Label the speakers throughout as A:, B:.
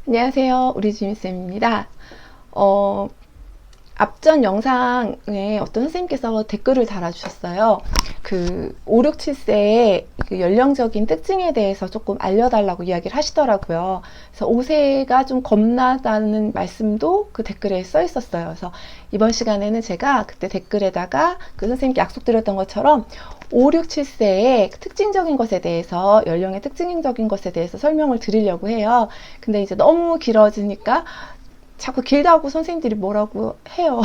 A: 안녕하세요. 우리 지미쌤입니다. 앞전 영상에 어떤 선생님께서 댓글을 달아주셨어요. 5, 6, 7세의 연령적인 특징에 대해서 조금 알려달라고 이야기를 하시더라고요. 그래서 5세가 좀 겁나다는 말씀도 그 댓글에 써 있었어요. 그래서 이번 시간에는 제가 그때 댓글에다가 그 선생님께 약속드렸던 것처럼 5, 6, 7세의 특징적인 것에 대해서, 연령의 특징적인 것에 대해서 설명을 드리려고 해요. 근데 이제 너무 길어지니까 자꾸 길다고 선생님들이 뭐라고 해요.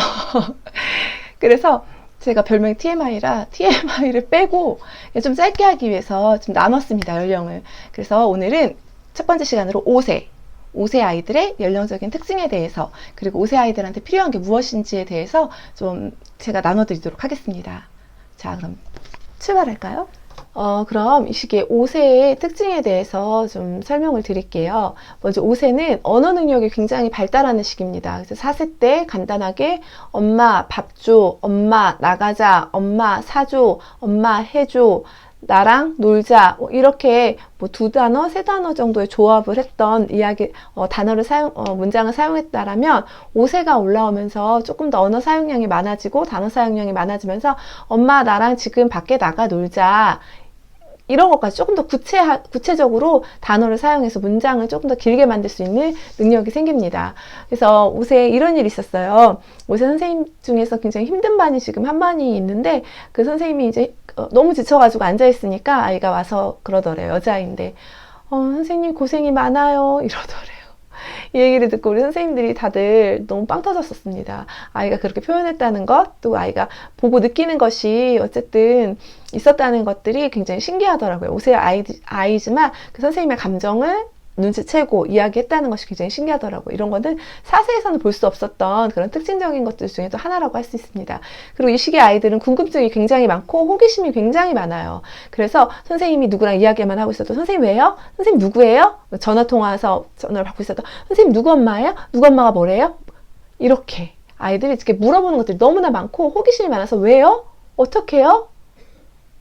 A: 그래서 제가 별명이 TMI라 TMI를 빼고 좀 짧게 하기 위해서 좀 나눴습니다, 연령을. 그래서 오늘은 첫 번째 시간으로 5세 아이들의 연령적인 특징에 대해서, 그리고 5세 아이들한테 필요한 게 무엇인지에 대해서 좀 제가 나눠드리도록 하겠습니다. 자, 그럼 출발할까요? 그럼 이 시기에 5세의 특징에 대해서 좀 설명을 드릴게요. 먼저 5세는 언어 능력이 굉장히 발달하는 시기입니다. 그래서 4세 때 간단하게 엄마 밥 줘, 엄마 나가자, 엄마 사줘, 엄마 해줘, 나랑 놀자, 이렇게 뭐 2단어, 3단어 정도의 조합을 했던 문장을 사용했다라면 5세가 올라오면서 조금 더 언어 사용량이 많아지고 단어 사용량이 많아지면서 엄마 나랑 지금 밖에 나가 놀자, 이런 것까지 조금 더 구체적으로 단어를 사용해서 문장을 조금 더 길게 만들 수 있는 능력이 생깁니다. 그래서 5세에 이런 일이 있었어요. 5세 선생님 중에서 굉장히 힘든 반이 지금 한 반이 있는데, 그 선생님이 이제 너무 지쳐가지고 앉아있으니까 아이가 와서 그러더래요. 여자아이인데, 선생님 고생이 많아요, 이러더래요. 이 얘기를 듣고 우리 선생님들이 다들 너무 빵 터졌었습니다. 아이가 그렇게 표현했다는 것, 또 아이가 보고 느끼는 것이 어쨌든 있었다는 것들이 굉장히 신기하더라고요. 5세 아이지만 그 선생님의 감정을 눈치채고 이야기했다는 것이 굉장히 신기하더라고요. 이런 거는 4세에서는 볼 수 없었던 그런 특징적인 것들 중에 또 하나라고 할 수 있습니다. 그리고 이 시기 아이들은 궁금증이 굉장히 많고 호기심이 굉장히 많아요. 그래서 선생님이 누구랑 이야기만 하고 있어도 선생님 왜요? 선생님 누구예요? 전화통화해서 전화를 받고 있어도 선생님 누구 엄마예요? 누구 엄마가 뭐래요? 이렇게 아이들이 이렇게 물어보는 것들이 너무나 많고 호기심이 많아서 왜요? 어떻게 해요?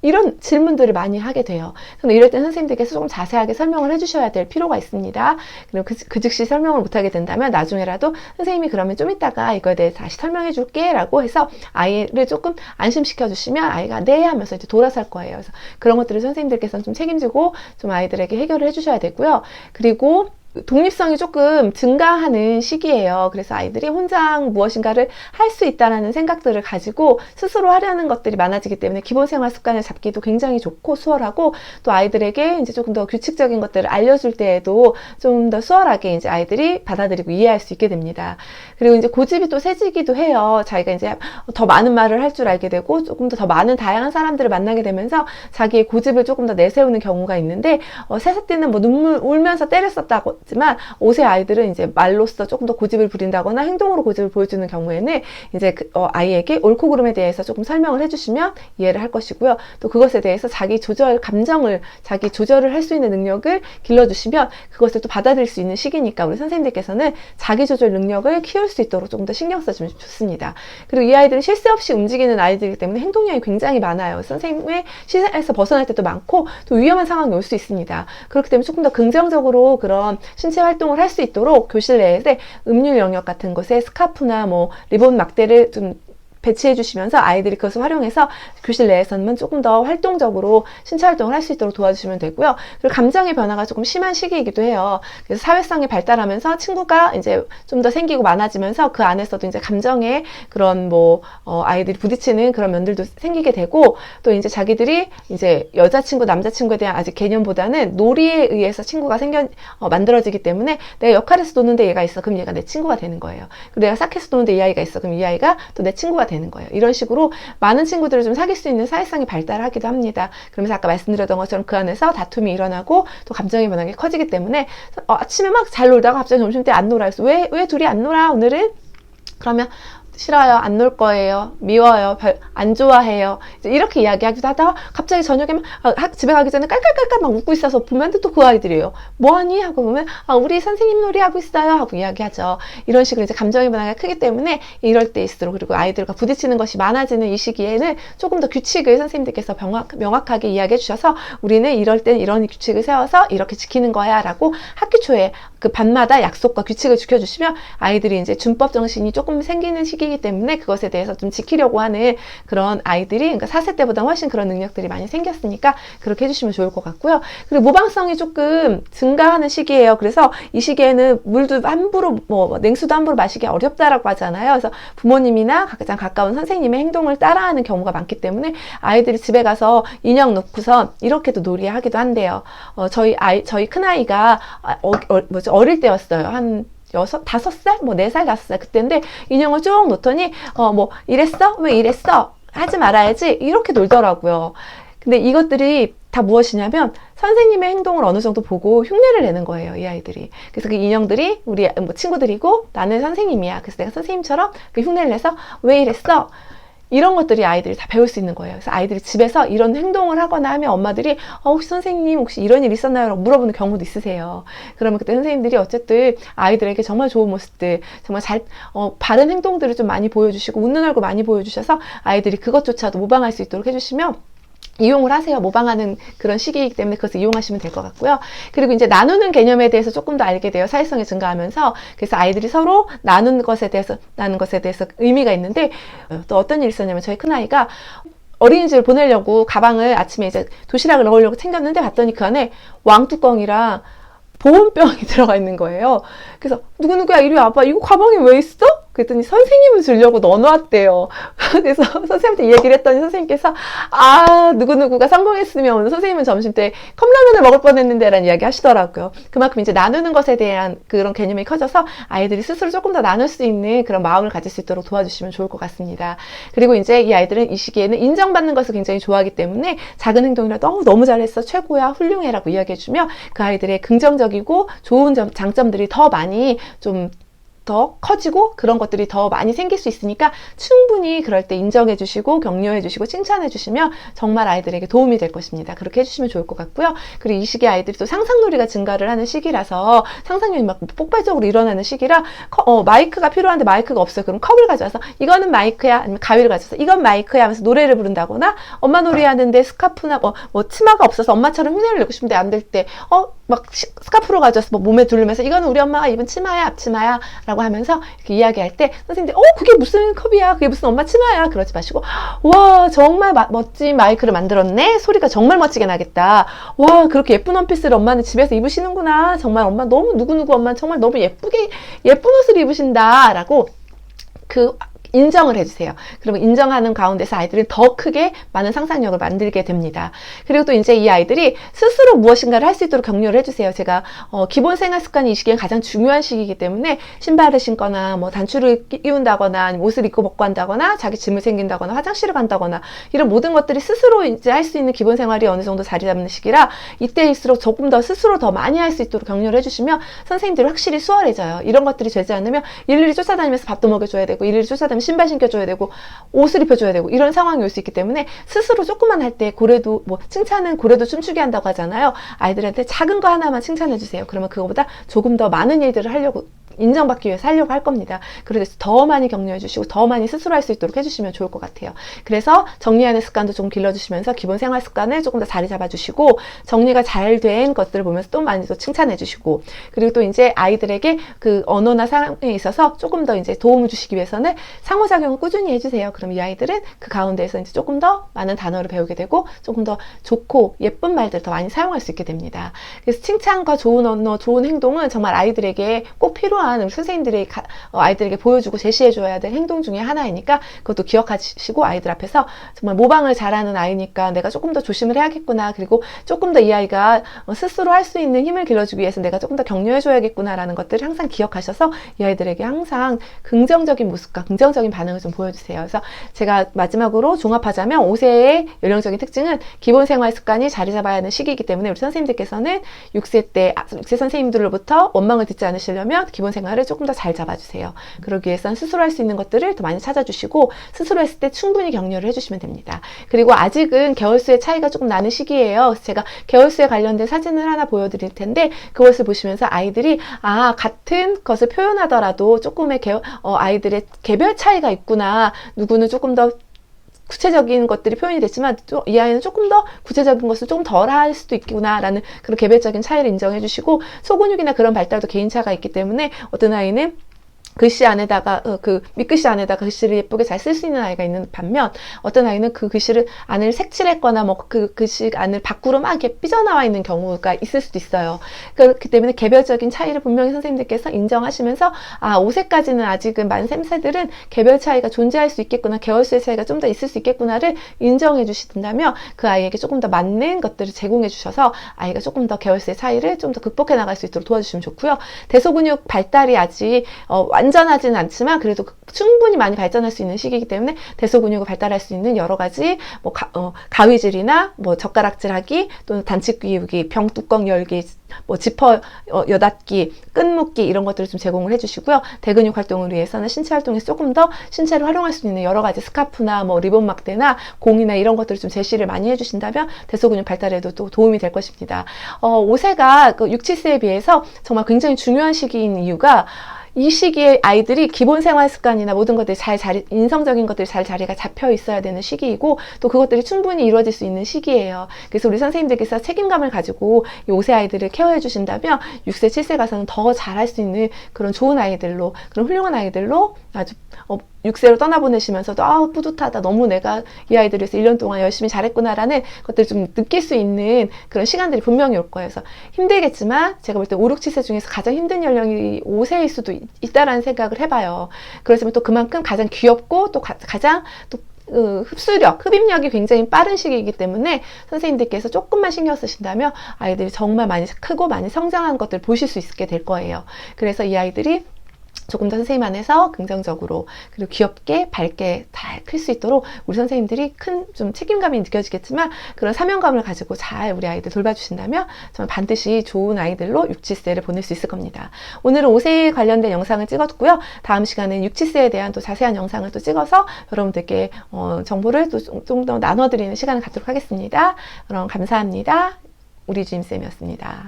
A: 이런 질문들을 많이 하게 돼요. 그럼 이럴 때 선생님들께서 조금 자세하게 설명을 해주셔야 될 필요가 있습니다. 그리고 그 즉시 설명을 못하게 된다면 나중에라도 선생님이 그러면 좀 이따가 이거에 대해서 다시 설명해 줄게 라고 해서 아이를 조금 안심시켜 주시면 아이가 네 하면서 이제 돌아설 거예요. 그래서 그런 것들을 선생님들께서는 좀 책임지고 좀 아이들에게 해결을 해주셔야 되고요. 그리고 독립성이 조금 증가하는 시기예요. 그래서 아이들이 혼자 무엇인가를 할 수 있다는 생각들을 가지고 스스로 하려는 것들이 많아지기 때문에 기본 생활 습관을 잡기도 굉장히 좋고 수월하고, 또 아이들에게 이제 조금 더 규칙적인 것들을 알려줄 때에도 좀 더 수월하게 이제 아이들이 받아들이고 이해할 수 있게 됩니다. 그리고 이제 고집이 또 세지기도 해요. 자기가 이제 더 많은 말을 할 줄 알게 되고 조금 더 많은 다양한 사람들을 만나게 되면서 자기의 고집을 조금 더 내세우는 경우가 있는데, 3살 때는 뭐 눈물 울면서 때렸었다고 지만 5세 아이들은 이제 말로써 조금 더 고집을 부린다거나 행동으로 고집을 보여주는 경우에는 이제 아이에게 옳고 그름에 대해서 조금 설명을 해주시면 이해를 할 것이고요. 또 그것에 대해서 자기 조절을 할 수 있는 능력을 길러주시면 그것을 또 받아들일 수 있는 시기니까 우리 선생님들께서는 자기 조절 능력을 키울 수 있도록 조금 더 신경 써주면 좋습니다. 그리고 이 아이들은 쉴 새 없이 움직이는 아이들이기 때문에 행동량이 굉장히 많아요. 선생님의 시선에서 벗어날 때도 많고 또 위험한 상황이 올 수 있습니다. 그렇기 때문에 조금 더 긍정적으로 그런 신체 활동을 할 수 있도록 교실 내에 음률 영역 같은 곳에 스카프나 뭐 리본 막대를 좀 배치해 주시면서 아이들이 그것을 활용해서 교실 내에서는 조금 더 활동적으로 신체 활동을 할 수 있도록 도와주시면 되고요. 그리고 감정의 변화가 조금 심한 시기이기도 해요. 그래서 사회성이 발달하면서 친구가 이제 좀 더 생기고 많아지면서 그 안에서도 이제 감정의 그런 아이들이 부딪히는 그런 면들도 생기게 되고, 또 이제 자기들이 이제 여자친구, 남자친구에 대한 아직 개념보다는 놀이에 의해서 친구가 만들어지기 때문에 내가 역할에서 노는데 얘가 있어. 그럼 얘가 내 친구가 되는 거예요. 그리고 내가 싹해서 노는데 이 아이가 있어. 그럼 이 아이가 또 내 친구가 되는 거예요. 이런 식으로 많은 친구들을 좀 사귈 수 있는 사회성이 발달하기도 합니다. 그러면서 아까 말씀드렸던 것처럼 그 안에서 다툼이 일어나고 또 감정의 변화가 커지기 때문에 아침에 막 잘 놀다가 갑자기 점심때 안 놀아. 그래서 왜 둘이 안 놀아 오늘은? 그러면 싫어요, 안 놀 거예요, 미워요, 안 좋아해요. 이제 이렇게 이야기하기도 하다가 갑자기 저녁에 집에 가기 전에 깔깔깔깔 막 웃고 있어서 보면 또 그 아이들이에요. 뭐하니? 하고 보면 우리 선생님 놀이 하고 있어요 하고 이야기하죠. 이런 식으로 이제 감정의 변화가 크기 때문에 이럴 때일수록, 그리고 아이들과 부딪히는 것이 많아지는 이 시기에는 조금 더 규칙을 선생님들께서 명확하게 이야기해 주셔서 우리는 이럴 땐 이런 규칙을 세워서 이렇게 지키는 거야 라고 학기 초에 그 반마다 약속과 규칙을 지켜주시면 아이들이 이제 준법 정신이 조금 생기는 시기이기 때문에 그것에 대해서 좀 지키려고 하는 그런 아이들이, 그러니까 4세 때보다 훨씬 그런 능력들이 많이 생겼으니까 그렇게 해주시면 좋을 것 같고요. 그리고 모방성이 조금 증가하는 시기예요. 그래서 이 시기에는 물도 함부로 냉수도 함부로 마시기 어렵다라고 하잖아요. 그래서 부모님이나 가장 가까운 선생님의 행동을 따라하는 경우가 많기 때문에 아이들이 집에 가서 인형 놓고선 이렇게도 놀이하기도 한대요. 저희 큰아이가 어릴 때였어요. 한 5살? 4살, 5살 그때인데 인형을 쭉 놓더니 이랬어? 왜 이랬어? 하지 말아야지. 이렇게 놀더라고요. 근데 이것들이 다 무엇이냐면 선생님의 행동을 어느 정도 보고 흉내를 내는 거예요, 이 아이들이. 그래서 그 인형들이 우리 친구들이고 나는 선생님이야. 그래서 내가 선생님처럼 그 흉내를 내서 왜 이랬어? 이런 것들이 아이들이 다 배울 수 있는 거예요. 그래서 아이들이 집에서 이런 행동을 하거나 하면 엄마들이 혹시 선생님 혹시 이런 일 있었나요? 라고 물어보는 경우도 있으세요. 그러면 그때 선생님들이 어쨌든 아이들에게 정말 좋은 모습들, 정말 바른 행동들을 좀 많이 보여주시고 웃는 얼굴 많이 보여주셔서 아이들이 그것조차도 모방할 수 있도록 해주시면 이용을 하세요. 모방하는 그런 시기이기 때문에 그것을 이용하시면 될 것 같고요. 그리고 이제 나누는 개념에 대해서 조금 더 알게 돼요. 사회성이 증가하면서. 그래서 아이들이 서로 나누는 것에 대해서 의미가 있는데, 또 어떤 일이 있었냐면 저희 큰아이가 어린이집을 보내려고 가방을 아침에 이제 도시락을 넣으려고 챙겼는데 봤더니 그 안에 왕뚜껑이랑 보온병이 들어가 있는 거예요. 그래서 누구누구야 이리 와봐. 이거 가방에 왜 있어? 그랬더니 선생님을 주려고 넣어놨대요. 그래서 선생님한테 이 얘기를 했더니 선생님께서 누구누구가 성공했으면 오늘 선생님은 점심 때 컵라면을 먹을 뻔했는데 라는 이야기 하시더라고요. 그만큼 이제 나누는 것에 대한 그런 개념이 커져서 아이들이 스스로 조금 더 나눌 수 있는 그런 마음을 가질 수 있도록 도와주시면 좋을 것 같습니다. 그리고 이제 이 아이들은 이 시기에는 인정받는 것을 굉장히 좋아하기 때문에 작은 행동이라도 너무 잘했어, 최고야, 훌륭해 라고 이야기해주면 그 아이들의 긍정적이고 좋은 장점들이 더 많이 좀 더 커지고 그런 것들이 더 많이 생길 수 있으니까 충분히 그럴 때 인정해 주시고 격려해 주시고 칭찬해 주시면 정말 아이들에게 도움이 될 것입니다. 그렇게 해주시면 좋을 것 같고요. 그리고 이 시기에 아이들이 또 상상놀이가 증가를 하는 시기라서 상상력이 막 폭발적으로 일어나는 시기라 마이크가 필요한데 마이크가 없어요. 그럼 컵을 가져와서 이거는 마이크야, 아니면 가위를 가져와서 이건 마이크야 하면서 노래를 부른다거나, 엄마 놀이 하는데 스카프나 치마가 없어서 엄마처럼 흉내를 내고 싶은데 안 될 때 막 스카프로 가져와서 몸에 두르면서 이거는 우리 엄마가 입은 치마야, 앞치마야 라고 하면서 이렇게 이야기할 때 선생님들 그게 무슨 컵이야, 그게 무슨 엄마 치마야 그러지 마시고, 와 정말 멋진 마이크를 만들었네, 소리가 정말 멋지게 나겠다, 와 그렇게 예쁜 원피스를 엄마는 집에서 입으시는구나, 정말 엄마 너무 누구누구 엄마는 정말 너무 예쁜 옷을 입으신다 라고 인정을 해주세요. 그러면 인정하는 가운데서 아이들은 더 크게 많은 상상력을 만들게 됩니다. 그리고 또 이제 이 아이들이 스스로 무엇인가를 할 수 있도록 격려를 해주세요. 제가 기본 생활 습관이 이 시기엔 가장 중요한 시기이기 때문에 신발을 신거나 단추를 끼운다거나 아니면 옷을 입고 벗고 한다거나 자기 짐을 챙긴다거나 화장실을 간다거나 이런 모든 것들이 스스로 이제 할 수 있는 기본 생활이 어느 정도 자리 잡는 시기라 이때일수록 조금 더 스스로 더 많이 할 수 있도록 격려를 해주시면 선생님들이 확실히 수월해져요. 이런 것들이 되지 않으면 일일이 쫓아다니면서 밥도 먹여줘야 되고 일일이 쫓아다니면서 신발 신겨줘야 되고 옷을 입혀줘야 되고 이런 상황이 올 수 있기 때문에 스스로 조금만 할 때 고래도 칭찬은 고래도 춤추게 한다고 하잖아요. 아이들한테 작은 거 하나만 칭찬해 주세요. 그러면 그거보다 조금 더 많은 일들을 하려고, 인정받기 위해서 하려고 할 겁니다. 그래서 더 많이 격려해 주시고 더 많이 스스로 할 수 있도록 해주시면 좋을 것 같아요. 그래서 정리하는 습관도 좀 길러주시면서 기본 생활 습관을 조금 더 자리 잡아주시고 정리가 잘 된 것들을 보면서 또 많이 또 칭찬해 주시고, 그리고 또 이제 아이들에게 그 언어나 상황에 있어서 조금 더 이제 도움을 주시기 위해서는 상호작용을 꾸준히 해주세요. 그럼 이 아이들은 그 가운데에서 이제 조금 더 많은 단어를 배우게 되고 조금 더 좋고 예쁜 말들 더 많이 사용할 수 있게 됩니다. 그래서 칭찬과 좋은 언어, 좋은 행동은 정말 아이들에게 꼭 필요한 우리 선생님들이 아이들에게 보여주고 제시해줘야 될 행동 중에 하나이니까 그것도 기억하시고 아이들 앞에서 정말 모방을 잘하는 아이니까 내가 조금 더 조심을 해야겠구나, 그리고 조금 더 이 아이가 스스로 할 수 있는 힘을 길러주기 위해서 내가 조금 더 격려해줘야겠구나 라는 것들을 항상 기억하셔서 이 아이들에게 항상 긍정적인 모습과 긍정적인 반응을 좀 보여주세요. 그래서 제가 마지막으로 종합하자면 5세의 연령적인 특징은 기본 생활 습관이 자리 잡아야 하는 시기이기 때문에 우리 선생님들께서는 6세 선생님들로부터 원망을 듣지 않으시려면 기본 기본 생활을 조금 더 잘 잡아주세요. 그러기 위해서는 스스로 할 수 있는 것들을 더 많이 찾아주시고 스스로 했을 때 충분히 격려를 해주시면 됩니다. 그리고 아직은 개월수의 차이가 조금 나는 시기예요. 그래서 제가 개월수에 관련된 사진을 하나 보여드릴 텐데 그것을 보시면서 아이들이 같은 것을 표현하더라도 조금의 아이들의 개별 차이가 있구나. 누구는 조금 더 구체적인 것들이 표현이 됐지만 이 아이는 조금 더 구체적인 것을 조금 덜 할 수도 있구나라는 그런 개별적인 차이를 인정해 주시고 소근육이나 그런 발달도 개인차가 있기 때문에 어떤 아이는 글씨 안에다가 밑글씨 안에다가 글씨를 예쁘게 잘 쓸 수 있는 아이가 있는 반면 어떤 아이는 그 글씨를 안을 색칠했거나 뭐 그 글씨 안을 밖으로 막 이렇게 삐져나와 있는 경우가 있을 수도 있어요. 그렇기 때문에 개별적인 차이를 분명히 선생님들께서 인정하시면서 5세까지는 아직은 만셈새들은 개별 차이가 존재할 수 있겠구나, 개월수의 차이가 좀 더 있을 수 있겠구나를 인정해 주시든다면 그 아이에게 조금 더 맞는 것들을 제공해 주셔서 아이가 조금 더 개월수의 차이를 좀 더 극복해 나갈 수 있도록 도와주시면 좋고요. 대소근육 발달이 아직 완전하지는 않지만 그래도 충분히 많이 발전할 수 있는 시기이기 때문에 대소근육을 발달할 수 있는 여러 가지 뭐 가위질이나 뭐 젓가락질하기 또는 단치 끼우기, 병뚜껑 열기, 뭐 지퍼 여닫기, 끈 묶기 이런 것들을 좀 제공을 해주시고요. 대근육 활동을 위해서는 신체 활동에서 조금 더 신체를 활용할 수 있는 여러 가지 스카프나 뭐 리본 막대나 공이나 이런 것들을 좀 제시를 많이 해주신다면 대소근육 발달에도 또 도움이 될 것입니다. 5세가 6, 7세에 비해서 정말 굉장히 중요한 시기인 이유가 이 시기에 아이들이 기본 생활 습관이나 모든 것들이 인성적인 것들이 잘 자리가 잡혀 있어야 되는 시기이고 또 그것들이 충분히 이루어질 수 있는 시기예요. 그래서 우리 선생님들께서 책임감을 가지고 이 5세 아이들을 케어해 주신다면 6세, 7세 가서는 더 잘할 수 있는 그런 좋은 아이들로, 그런 훌륭한 아이들로 아주 6세로 떠나보내시면서도 뿌듯하다. 너무 내가 이 아이들을 위해서 1년 동안 열심히 잘했구나라는 것들을 좀 느낄 수 있는 그런 시간들이 분명히 올 거예요. 그래서 힘들겠지만 제가 볼 때 5, 6, 7세 중에서 가장 힘든 연령이 5세일 수도 있다라는 생각을 해봐요. 그렇지만 또 그만큼 가장 귀엽고 또 가장 또 흡입력이 굉장히 빠른 시기이기 때문에 선생님들께서 조금만 신경 쓰신다면 아이들이 정말 많이 크고 많이 성장한 것들을 보실 수 있게 될 거예요. 그래서 이 아이들이 조금 더 선생님 안에서 긍정적으로 그리고 귀엽게 밝게 잘 클 수 있도록 우리 선생님들이 큰 좀 책임감이 느껴지겠지만 그런 사명감을 가지고 잘 우리 아이들 돌봐주신다면 정말 반드시 좋은 아이들로 6, 7세를 보낼 수 있을 겁니다. 오늘은 5세에 관련된 영상을 찍었고요. 다음 시간에는 6, 7세에 대한 또 자세한 영상을 또 찍어서 여러분들께 정보를 또 좀 더 나눠드리는 시간을 갖도록 하겠습니다. 그럼 감사합니다. 우리 주임쌤이었습니다.